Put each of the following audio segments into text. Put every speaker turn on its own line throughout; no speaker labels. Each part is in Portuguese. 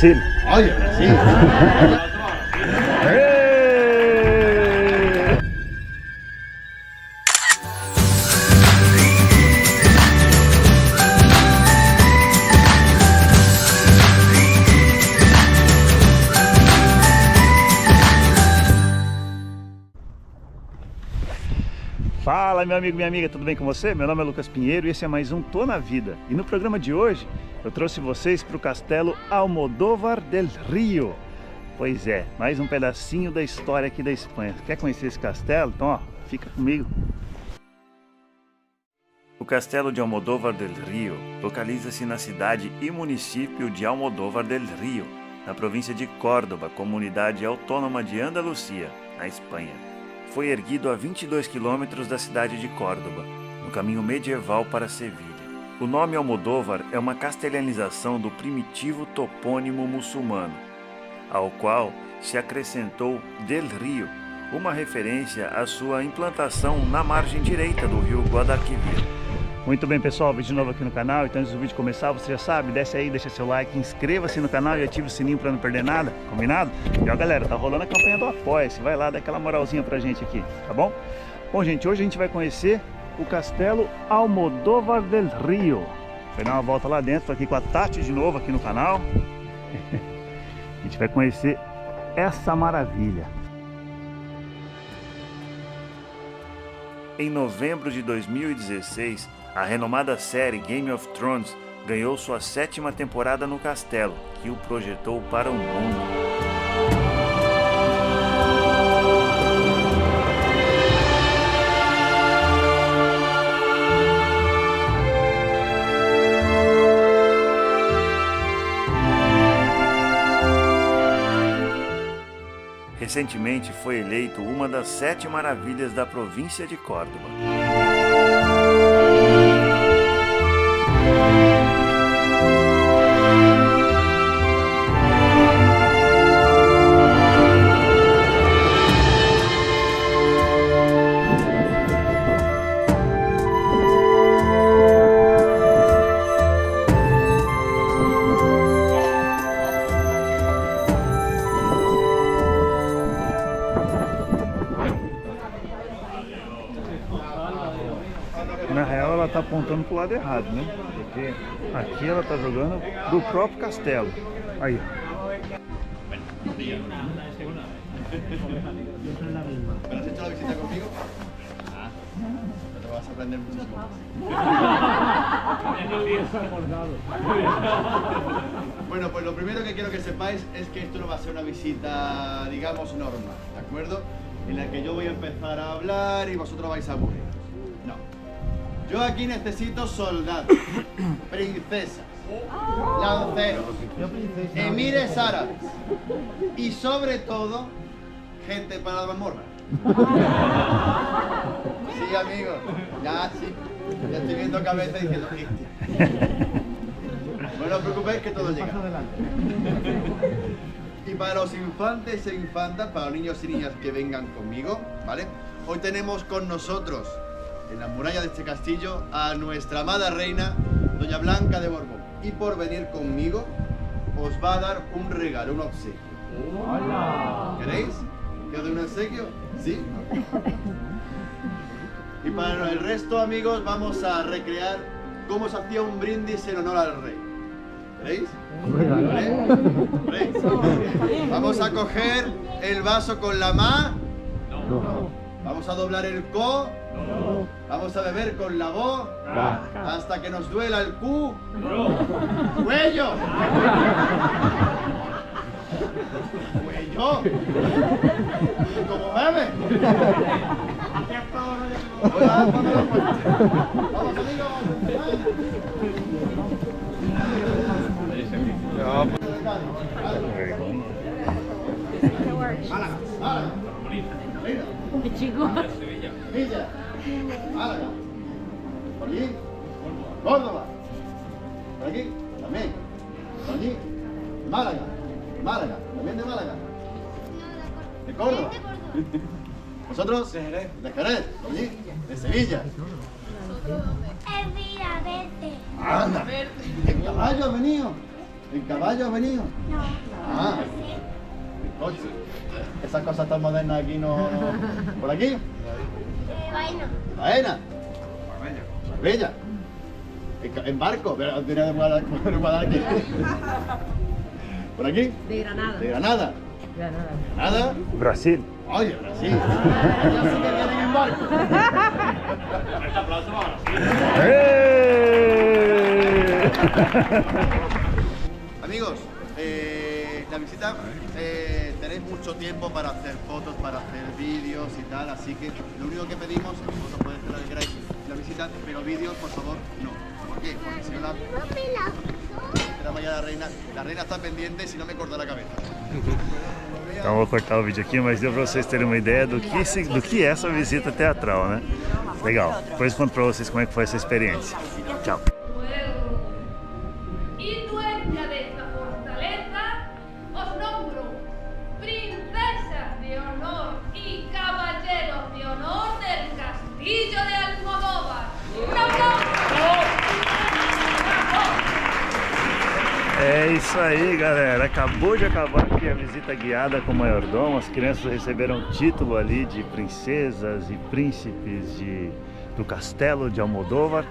Brasil.
Oye, Brasil.
Fala, meu amigo, minha amiga, tudo bem com você? Meu nome é Lucas Pinheiro e esse é mais um Tô na Vida. E no programa de hoje eu trouxe vocês para o Castelo Almodóvar del Río. Pois é, mais um pedacinho da história aqui da Espanha. Quer conhecer esse castelo? Então, ó, fica comigo. O Castelo de Almodóvar del Río localiza-se na cidade e município de Almodóvar del Río, na província de Córdoba, comunidade autônoma de Andalucia, na Espanha. Foi erguido a 22 quilômetros da cidade de Córdoba, no caminho medieval para Sevilha. O nome Almodóvar é uma castelhanização do primitivo topônimo muçulmano, ao qual se acrescentou del Rio, uma referência à sua implantação na margem direita do rio Guadalquivir. Muito bem, pessoal, vídeo novo aqui no canal. Então, antes do vídeo começar, você já sabe, desce aí, deixa seu like, inscreva-se no canal e ative o sininho para não perder nada, combinado? E ó, galera, tá rolando a campanha do Apoia-se, vai lá, dá aquela moralzinha pra gente aqui, tá bom? Bom, gente, hoje a gente vai conhecer o Castelo Almodóvar del Río. Vai dar uma volta lá dentro, tô aqui com a Tati de novo aqui no canal. A gente vai conhecer essa maravilha. Em novembro de 2016, a renomada série Game of Thrones ganhou sua 7ª temporada no castelo, que o projetou para o mundo. Recentemente foi eleito uma das 7 maravilhas da província de Córdoba. Na real ela tá apontando pro lado errado, né? Porque aqui ela tá jogando do próprio castelo. Aí.
¿Has hecho la visita conmigo? Te vas a aprender muchísimo. Bueno, pues lo primero que quiero que sepáis es que esto no va a ser una visita, digamos, normal, ¿de acuerdo? En la que yo voy a empezar a hablar y vosotros vais a aburrir. No. Yo aquí necesito soldados, princesas, lanceros, emires árabes y sobre todo, gente para la mazmorra. Sí, amigos, ya sí, ya estoy viendo cabeza diciendo hostia. No os preocupéis que todo llega. Y para los infantes e infantas, para los niños y niñas que vengan conmigo, ¿vale? Hoy tenemos con nosotros, en la muralla de este castillo, a nuestra amada reina, Doña Blanca de Borbón. Y por venir conmigo, os va a dar un regalo, un obsequio. ¿Queréis que os dé un obsequio? ¿Sí? Y para el resto, amigos, vamos a recrear cómo se hacía un brindis en honor al rey. ¿Veréis? ¿Veréis? Vamos a coger el vaso con la ma. Vamos a doblar el co. Vamos a beber con la voz hasta que nos duela el cu. ¡Cuello! ¡Cuello! ¿Cómo bebe? Vamos, amigos. Málaga, Málaga.
¿Qué chico?
Sevilla, Málaga, por allí, Córdoba, por aquí, también, por allí, Málaga, Málaga, también de Málaga, de Córdoba. ¿Vosotros? De Jerez. De Jerez, por allí, de Sevilla.
Elvira, vete.
Anda, ¿en caballo has venido? ¿En caballo has venido?
No.
Ah, en coche. Esas cosas tan modernas aquí no... ¿Por aquí?
Vaina.
¿Baena? Marbella. En barco, pero tiene de Guadalquivir. ¿Por aquí?
De Granada.
¿De Granada?
Granada.
¿Granada?
Brasil.
Oye, Brasil. Yo sí que vienen en barco. Este aplauso para Brasil. Amigos, la visita tenéis mucho tiempo para hacer fotos, para hacer vídeos y tal, así que lo único que pedimos es que vosotros podéis hacer lo que queráis la visita, pero vídeos por favor no. ¿Por qué? Porque si no la reina está pendiente y si no me corta la cabeza.
Então vou cortar o vídeo aqui, mas deu para vocês terem uma ideia do que é essa visita teatral, né? Legal. Depois eu conto para vocês como é que foi essa experiência. Tchau.
Y dueña de esta fortaleza, os nombro princesas de honor y caballeros de honor del castillo de Almodóvar. ¡Un aplauso!
É isso aí, galera. Acabou de acabar aqui a visita guiada com o mayordomo. As crianças receberam o título ali de princesas e príncipes do castelo de Almodóvar.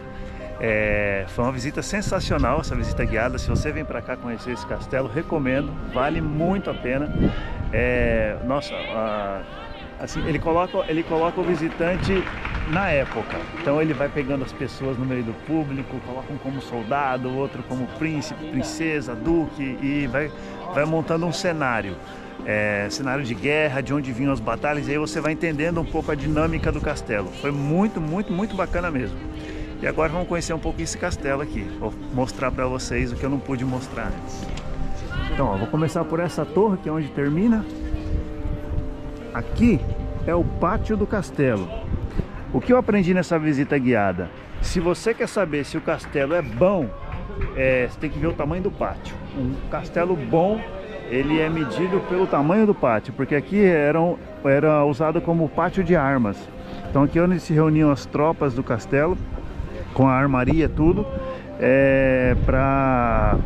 Foi uma visita sensacional, essa visita guiada. Se você vem para cá conhecer esse castelo, recomendo, vale muito a pena. Assim, ele coloca o visitante na época. Então ele vai pegando as pessoas no meio do público, coloca um como soldado, outro como príncipe, princesa, duque e vai montando um cenário. Cenário de guerra, de onde vinham as batalhas, e aí você vai entendendo um pouco a dinâmica do castelo. Foi muito, muito, muito bacana mesmo. E agora vamos conhecer um pouco esse castelo aqui. Vou mostrar para vocês o que eu não pude mostrar antes. Então, ó, vou começar por essa torre, que é onde termina. Aqui é o pátio do castelo. O que eu aprendi nessa visita guiada? Se você quer saber se o castelo é bom, você tem que ver o tamanho do pátio. Um castelo bom, ele é medido pelo tamanho do pátio, porque aqui era usado como pátio de armas. Então aqui é onde se reuniam as tropas do castelo, com a armaria, tudo, para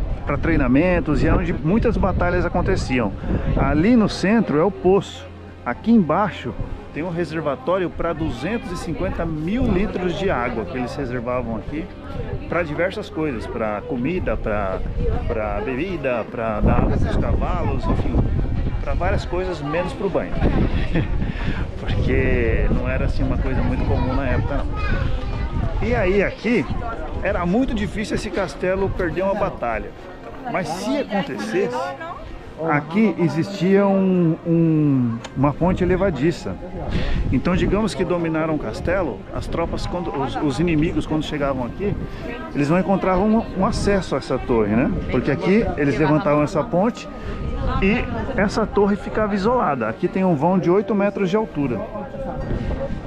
treinamentos, e é onde muitas batalhas aconteciam. Ali no centro é o poço. Aqui embaixo tem um reservatório para 250 mil litros de água que eles reservavam aqui para diversas coisas, para comida, para bebida, para dar água para os cavalos, enfim, para várias coisas, menos para o banho, porque não era assim uma coisa muito comum na época, não. E aí aqui era muito difícil esse castelo perder uma batalha, mas se acontecesse, aqui existia uma ponte elevadiça. Então digamos que dominaram o castelo, as tropas, os inimigos quando chegavam aqui, eles não encontravam um acesso a essa torre, né? Porque aqui eles levantavam essa ponte e essa torre ficava isolada. Aqui tem um vão de 8 metros de altura.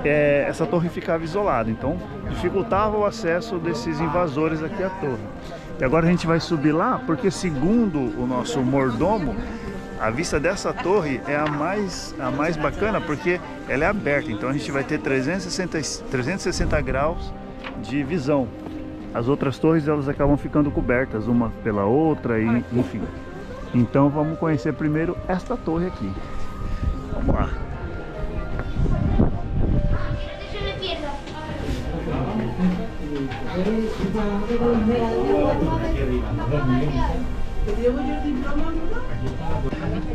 Essa torre ficava isolada, então dificultava o acesso desses invasores aqui à torre. E agora a gente vai subir lá, porque segundo o nosso mordomo, a vista dessa torre é a mais bacana, porque ela é aberta. Então a gente vai ter 360 graus de visão. As outras torres, elas acabam ficando cobertas uma pela outra, e enfim. Então vamos conhecer primeiro esta torre aqui. Vamos lá.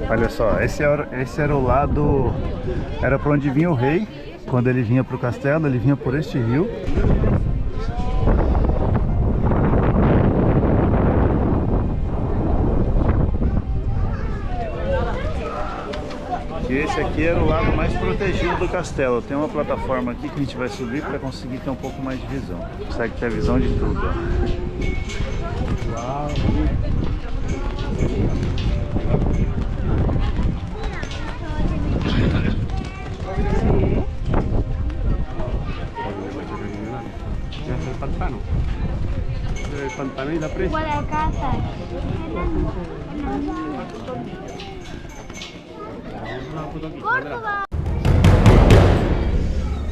Olha só, esse era o lado, era para onde vinha o rei. Quando ele vinha para o castelo, ele vinha por este rio. E esse aqui era o lado mais protegido do castelo. Tem uma plataforma aqui que a gente vai subir para conseguir ter um pouco mais de visão. Consegue ter a visão de tudo, ó. Uau.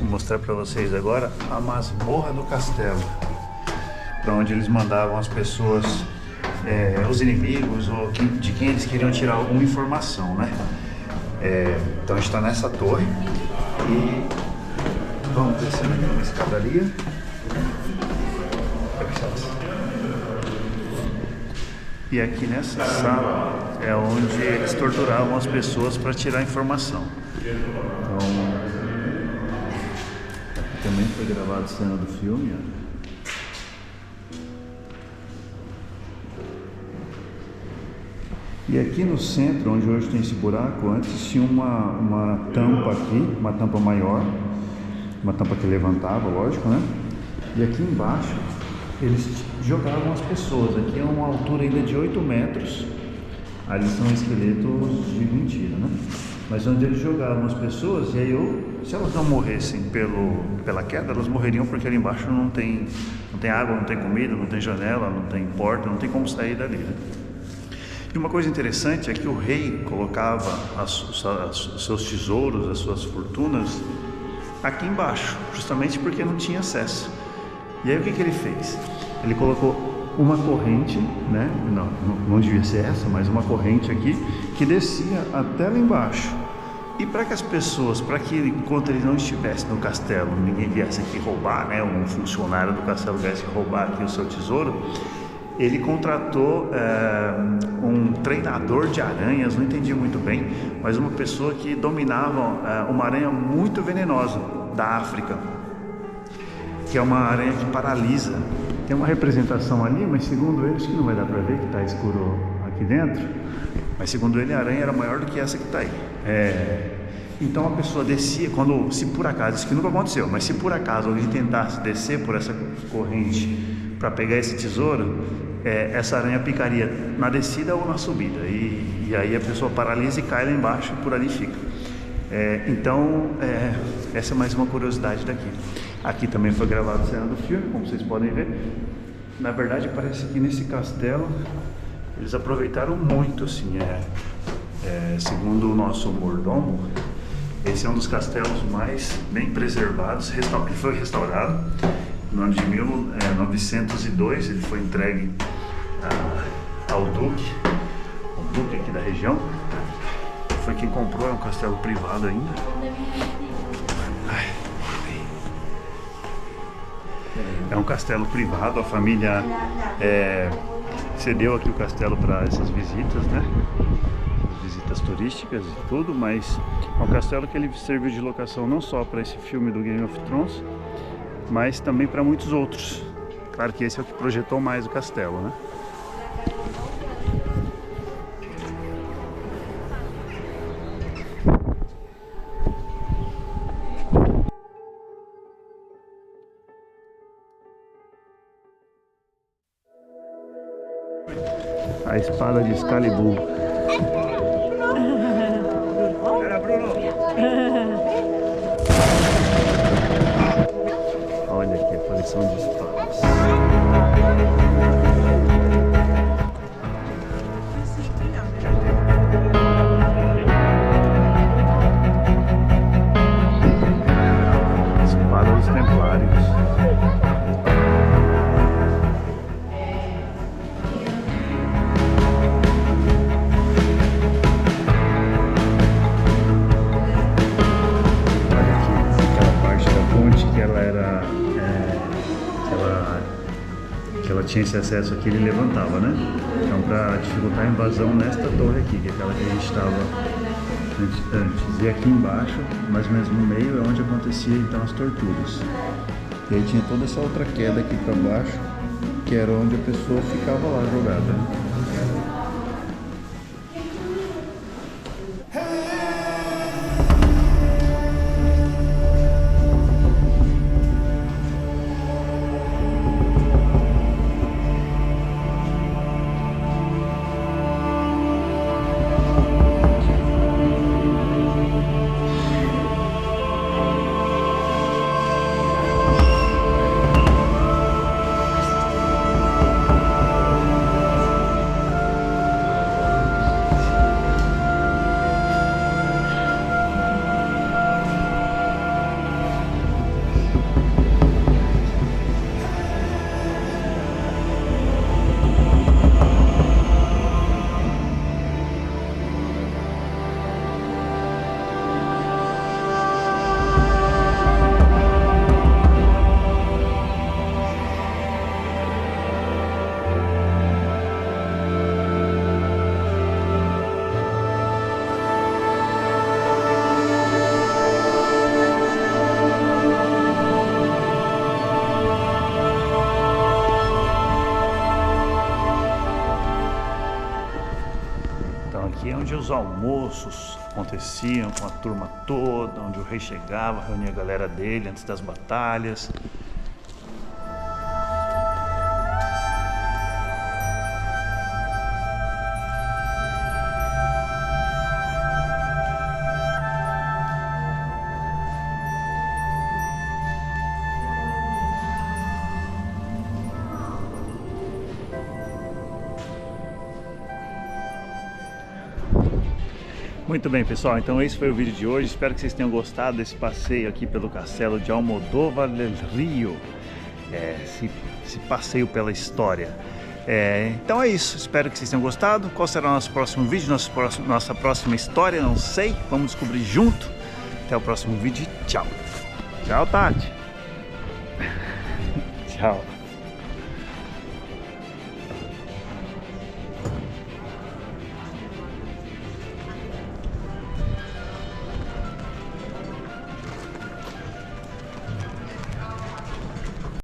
Vou mostrar para vocês agora a masmorra do castelo, para onde eles mandavam as pessoas os inimigos ou de quem eles queriam tirar alguma informação, né? Então a gente está nessa torre e vamos descendo aqui uma escadaria. E aqui nessa sala é onde eles torturavam as pessoas para tirar informação. Então, aqui também foi gravada a cena do filme. Ó. E aqui no centro, onde hoje tem esse buraco, antes tinha uma tampa aqui, uma tampa maior, uma tampa que levantava, lógico, né? E aqui embaixo eles jogavam as pessoas. Aqui é uma altura ainda de 8 metros. Ali são esqueletos de mentira, né? Mas onde eles jogavam as pessoas, e aí se elas não morressem pela queda, elas morreriam porque ali embaixo não tem água, não tem comida, não tem janela, não tem porta, não tem como sair dali, né? E uma coisa interessante é que o rei colocava os seus tesouros, as suas fortunas aqui embaixo, justamente porque não tinha acesso. E aí o que ele fez? Ele colocou uma corrente, né? Não devia ser essa, mas uma corrente aqui que descia até lá embaixo. E para que as pessoas, para que enquanto ele não estivesse no castelo, ninguém viesse aqui roubar, né? Um funcionário do castelo viesse roubar aqui o seu tesouro, ele contratou um treinador de aranhas, não entendi muito bem, mas uma pessoa que dominava uma aranha muito venenosa da África, que é uma aranha que paralisa. Tem uma representação ali, mas segundo ele, acho que não vai dar para ver que está escuro aqui dentro, mas segundo ele a aranha era maior do que essa que está aí. Então a pessoa descia, se por acaso, isso que nunca aconteceu, mas se por acaso alguém tentasse descer por essa corrente para pegar esse tesouro, essa aranha picaria na descida ou na subida, e aí a pessoa paralisa e cai lá embaixo e por ali fica. Então essa é mais uma curiosidade daqui. Aqui também foi gravada a cena do filme, como vocês podem ver. Na verdade parece que nesse castelo eles aproveitaram muito, assim, segundo o nosso mordomo, esse é um dos castelos mais bem preservados, ele foi restaurado no ano de 1902, ele foi entregue ao duque, o duque aqui da região, foi quem comprou, é um castelo privado ainda. É um castelo privado, a família cedeu aqui o castelo para essas visitas, né? Visitas turísticas e tudo, mas é um castelo que ele serviu de locação não só para esse filme do Game of Thrones, mas também para muitos outros. Claro que esse é o que projetou mais o castelo, né? A espada de Excalibur. Era Bruno. Olha aqui a coleção de espadas. Espada dos Templários. Tinha esse acesso aqui, ele levantava, né? Então, para dificultar a invasão nesta torre aqui, que é aquela que a gente estava antes. E aqui embaixo, mais ou menos no meio, é onde acontecia então as torturas. E aí tinha toda essa outra queda aqui para baixo, que era onde a pessoa ficava lá jogada, né? almoços aconteciam com a turma toda, onde o rei chegava, reunia a galera dele antes das batalhas. Muito bem, pessoal, então esse foi o vídeo de hoje. Espero que vocês tenham gostado desse passeio aqui pelo castelo de Almodóvar del Rio, esse passeio pela história. Então é isso, espero que vocês tenham gostado. Qual será o nosso próximo vídeo, nossa próxima história? Não sei, vamos descobrir junto. Até o próximo vídeo, tchau. Tchau, Tati. Tchau.